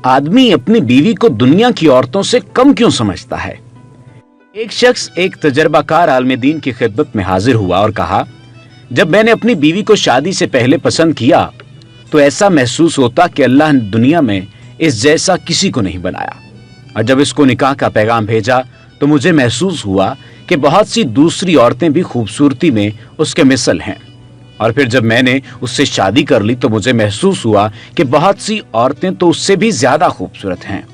आदमी अपनी बीवी को दुनिया की औरतों से कम क्यों समझता है? एक शख्स एक तजर्बाकार आलिम दीन की खिदमत में हाजिर हुआ और कहा, जब मैंने अपनी बीवी को शादी से पहले पसंद किया तो ऐसा महसूस होता कि अल्लाह ने दुनिया में इस जैसा किसी को नहीं बनाया, और जब इसको निकाह का पैगाम भेजा तो मुझे महसूस हुआ कि बहुत सी दूसरी औरतें भी खूबसूरती में उसके मिसल हैं, और फिर जब मैंने उससे शादी कर ली तो मुझे महसूस हुआ कि बहुत सी औरतें तो उससे भी ज्यादा खूबसूरत हैं।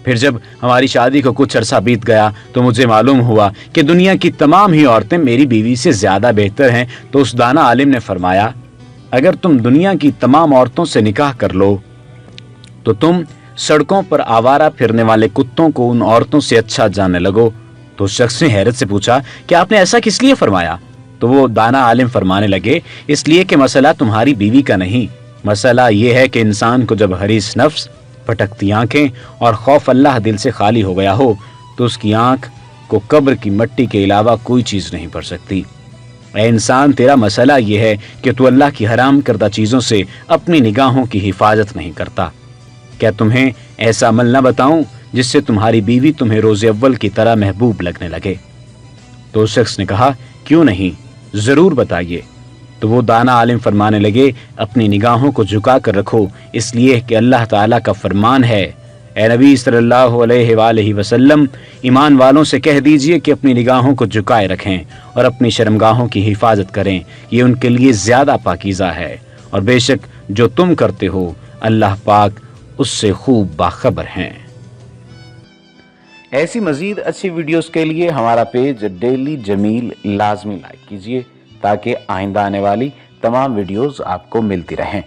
फिर जब हमारी शादी को कुछ अरसा बीत गया तो मुझे मालूम हुआ कि दुनिया की तमाम ही औरतें मेरी बीवी से ज्यादा बेहतर हैं। तो उस दाना आलिम ने फरमाया, अगर तुम दुनिया की तमाम औरतों से निकाह कर लो तो तुम सड़कों पर आवारा फिरने वाले कुत्तों को उन औरतों से अच्छा जानने लगो। तो उस शख्स ने हैरत से पूछा कि आपने ऐसा किस लिए फरमाया? तो वो दाना आलिम फरमाने लगे, इसलिए कि मसला तुम्हारी बीवी का नहीं, मसला ये है कि इंसान को जब हरीस नफ्स, भटकती आंखें और खौफ अल्लाह दिल से खाली हो गया हो तो उसकी आंख को कब्र की मिट्टी के अलावा कोई चीज नहीं पड़ सकती। ऐ इंसान, तेरा मसला ये है कि तू अल्लाह की हराम करदा चीजों से अपनी निगाहों की हिफाजत नहीं करता। क्या तुम्हें ऐसा अमल न बताऊं जिससे तुम्हारी बीवी तुम्हें रोज़े अव्वल की तरह महबूब लगने लगे? तो उस शख्स ने कहा, क्यों नहीं, जरूर बताइए। तो वो दाना आलिम फरमाने लगे, अपनी निगाहों को झुका कर रखो, इसलिए कि अल्लाह ताला का फरमान है, ए नबी सल्लल्लाहु अलैहि वसल्लम, ईमान वालों से कह दीजिए कि अपनी निगाहों को झुकाए रखें और अपनी शर्मगाहों की हिफाजत करें, ये उनके लिए ज्यादा पाकीज़ा है, और बेशक जो तुम करते हो अल्लाह पाक उससे खूब बाखबर हैं। ऐसी मजीद अच्छी वीडियोस के लिए हमारा पेज डेली जमील लाजमी लाइक कीजिए ताकि आइंदा आने वाली तमाम वीडियोस आपको मिलती रहें।